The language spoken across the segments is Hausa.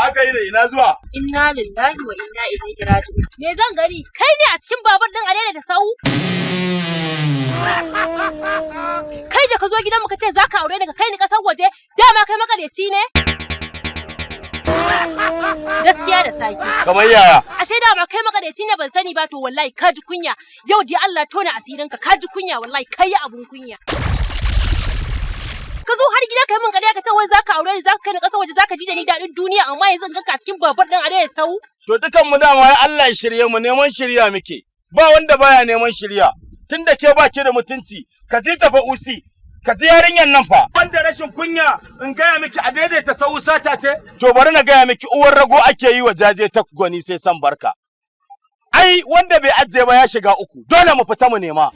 aka yi da ina zuwa? Inna lillahi wa inna ilaihi raji'un. Me zan gani? Kai ne a cikin babur din a da sau? Kai da ka zo gidanmu ka ce za ka aure ni ka kai ni kasar waje, dama kai makareci ne? Gaskiya da sake. Kamar yaya? Ashe dama kai makareci ne ban sani ba to wallahi ka ji kunya. Yau dai Allah tona asirinka ka ji kunya wallahi kai abun kunya. Ka zo har gida kai mun ƙarya ka ce wai zaka aure ni zaka kai ni ƙasar waje zaka ji da ni daɗin duniya amma yanzu in ganka cikin babur ɗin da sau. To dukan mu dama ya Allah ya shirye mu neman shirya muke. Ba wanda baya neman shirya. Tunda ke baki da mutunci, ka ji tafa usi, ka ji yarinyar nan fa. Wanda rashin kunya in gaya miki a daidaita sau sata ce? To bari na gaya miki uwar rago ake yi wa jaje ta gwani sai san barka. Ai wanda bai ajiye ba ya shiga uku, dole mu fita mu nema.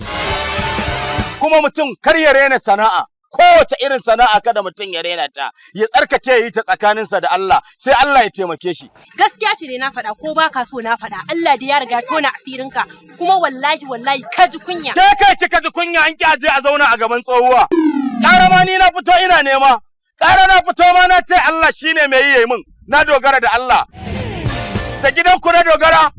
Kuma mutum kar ya rena sana'a. Kowace irin sana'a kada mutum ya rena ta, ya tsarkake yi ta tsakaninsa da Allah, sai Allah ya taimake shi. Gaskiya ce dai na faɗa ko ba ka so na faɗa, Allah da ya riga tona asirinka, kuma wallahi ka ji kunya. Ke kai kika ji kunya an ki aje a zauna a gaban tsohuwa. Ƙara ma ni na fito ina nema, ƙara na fito ma na ce Allah shine mai yi min, na dogara da Allah. Da gidanku na dogara,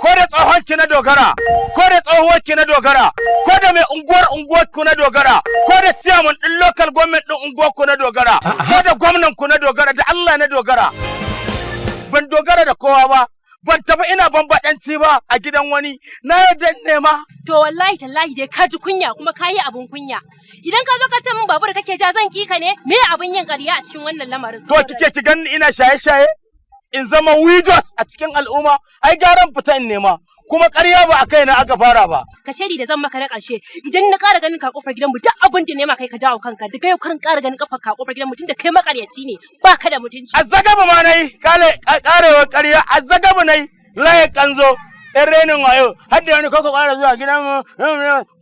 ko da tsohonki na dogara, ko da tsohuwarki na dogara, ko da mai unguwarku na dogara, ko da ciyaman ɗin local government ɗin unguwarku na dogara, ko da gwamnanku na dogara, da Allah na dogara. Ban dogara da kowa ba, ban tafi ina bambaɗanci ba a gidan wani, na yarda nema. To wallahi tallahi dai ka ji kunya kuma ka yi abun kunya. Idan ka zo ka ce min babur kake ja zan kika ne, me abun yin ƙarya a cikin wannan lamarin? To kike ki ganni ina shaye-shaye? In zama widows a cikin al'umma, ai garan fita in nema, kuma ƙarya ba a kai na aka fara ba. Ka shaidi da zan maka na ƙarshe, idan na ƙara ganin ka kofar gidanmu duk abin da nema kai ka jawo kanka, daga yau karin ƙara ganin kafar ka kofar gidanmu tunda kai makaryaci ne, ba ka da mutunci. Azzagabu ma nayi, ƙarewar ƙarya, azzagabu nayi, laye kanzo, ɗan renin wayo, har da wani koko ƙara zuwa gidan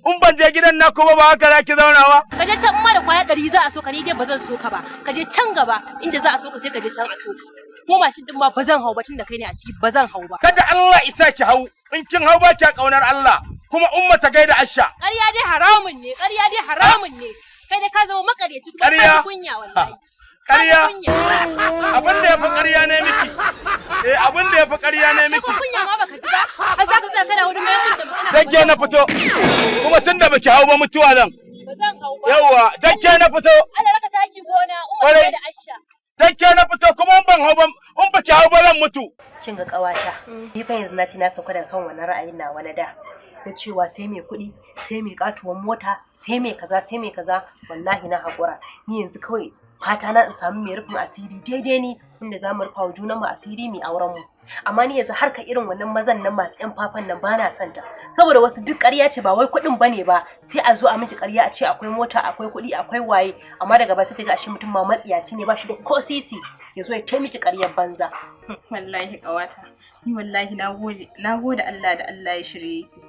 in ban je gidan na kuma ba haka za ki zauna ba. Ka je can ma da kwaya 100 za a so ka ni dai ba zan so ka ba, ka je can gaba inda za a so ka sai ka je can a so ka. Ko mashin din ma ba zan hau ba tunda kai ne a ciki ba zan hau ba. Kada Allah isa ki hau, in kin hau ba ki kaunar Allah, kuma umma ta gaida Asha. Ƙarya dai haramun ne, ƙarya dai haramun ne. Kai dai ka zama makaryaci kuma ka kunya wallahi. Ƙarya. Abin da yafi ƙarya ne miki. Abin da yafi ƙarya ne miki. Kunya ma baka ji ba. Har za ka tsaya kana wani mai mun da magana. Dake na fito. Kuma tunda baki hau ba mutuwa zan. Ba zan hau ba. Yawwa, dake na fito. Allah raka taki gona, umma da Asha. Dake na fito kuma in ban hau ba, in baki hau ba zan mutu. Kin ga ƙawata, ni fa yanzu na ci na sauka daga kan wannan ra'ayin nawa na da. Da cewa sai mai kuɗi, sai mai katuwan mota, sai mai kaza, wallahi na haƙura. Ni yanzu kawai fata na in samu mai rufin asiri daidai ni inda za mu rufa wa junan mu asiri mai auren mu. Amma ni yanzu harka irin wannan mazan nan masu ƴan fafan nan bana son ta. Saboda wasu duk ƙarya ce ba wai kuɗin bane ba, sai a zo a miki ƙarya a ce akwai mota, akwai kuɗi, akwai waye, amma daga baya sai ta ga ashe mutum ma matsiyaci ne ba shi da ko sisi, ya zo ya ta miki ƙaryar banza. Wallahi ƙawata, ni wallahi nagode Allah da Allah ya shirye ki.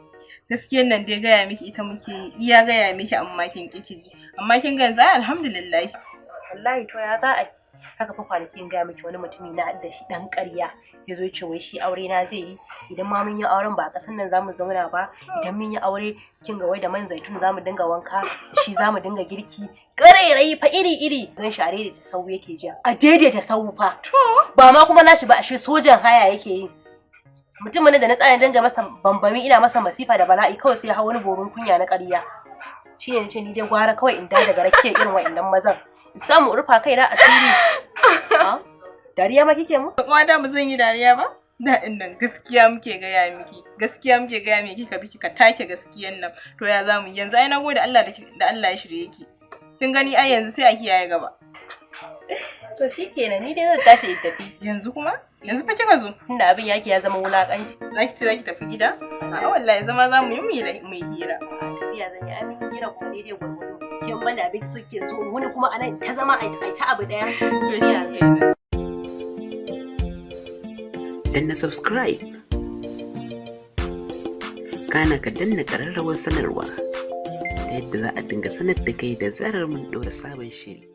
Gaskiyar nan dai gaya miki ita muke iya gaya miki amma kin ƙi ji. Amma kin ga yanzu alhamdulillah. Wallahi to ya za a yi haka fa kwanakin gaya miki wani mutumi na da shi dan ƙarya ya zo ya ce wai shi aure na zai yi idan ma mun yi auren ba a ƙasar nan zamu zauna ba idan mun yi aure kin ga wai da man zaitun zamu dinga wanka shi zamu dinga girki ƙarairayi fa iri zan share da sau yake jiya a daidaita sau fa ba ma kuma nashi ba ashe sojan haya yake yi mutumin da na tsaya dinga masa bambami ina masa masifa da bala'i kawai sai ya hawo wani borin kunya na ƙarya shine nace ni dai gwara kawai in daga rakiyar irin wa'annan mazan samu rufa kai na asiri. Dariya ma kike mu? Kuma da mu zan yi dariya ba? Da nan gaskiya muke gaya miki ka bi ka take gaskiyan nan. To ya zamu yanzu ai nagode Allah da Allah ya shirye ki. Kin gani ai yanzu sai a kiyaye gaba. To shikenan ni dai zan tashi in tafi. Yanzu kuma? Yanzu fa kika zo. Tunda abin yake ya zama wulakanci. Zaki tafi gida? A'a wallahi zama zamu yi mai hira. Tafiya zan yi amin hira kuma daidai gurgudu. Kin banda abin so ke zo wani kuma anan ta zama ai ta abu daya. To shi danna subscribe kana ka danna ƙararrawar sanarwa ta yadda za a dinga sanar da kai da zarar mun ɗora sabon shiri.